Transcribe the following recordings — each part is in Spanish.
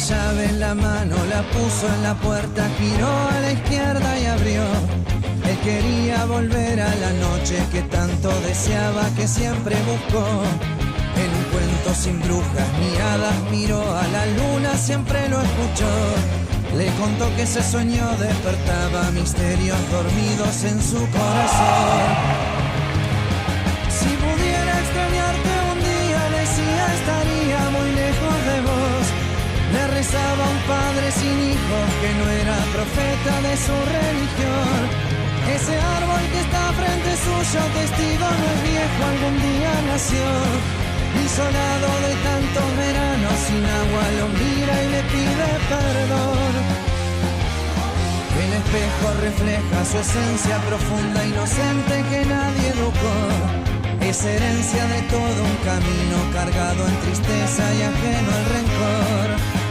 llave en la mano, la puso en la puerta, giró a la izquierda y abrió. Él quería volver a la noche que tanto deseaba, que siempre buscó. En un cuento sin brujas ni hadas miró a la luna, siempre lo escuchó. Le contó que ese sueño despertaba misterios dormidos en su corazón. Si pudiera extrañarte un día, decía, estaría muy lejos de vos. Le rezaba a un padre sin hijos que no era profeta de su religión. Ese árbol que está frente suyo, testigo no es viejo, algún día nació. Isolado de tantos veranos, sin agua lo mira y le pide perdón. El espejo refleja su esencia profunda, inocente que nadie educó. Es herencia de todo un camino cargado en tristeza y ajeno al rencor.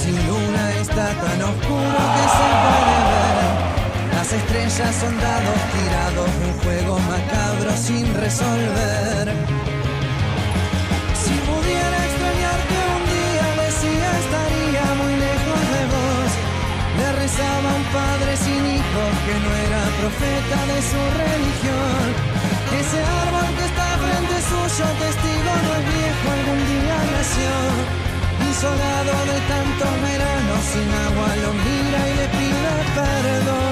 Sin luna está tan oscuro que se puede ver las estrellas, soldados tirados, un juego macabro sin resolver. Si pudiera extrañarte un día, decía, estaría muy lejos de vos. Le rezaba a un padre sin hijos que no era profeta de su religión. Ese árbol que está frente suyo, testigo no es viejo, algún día nació. Isolado de tantos veranos, sin agua lo mira y le pide perdón.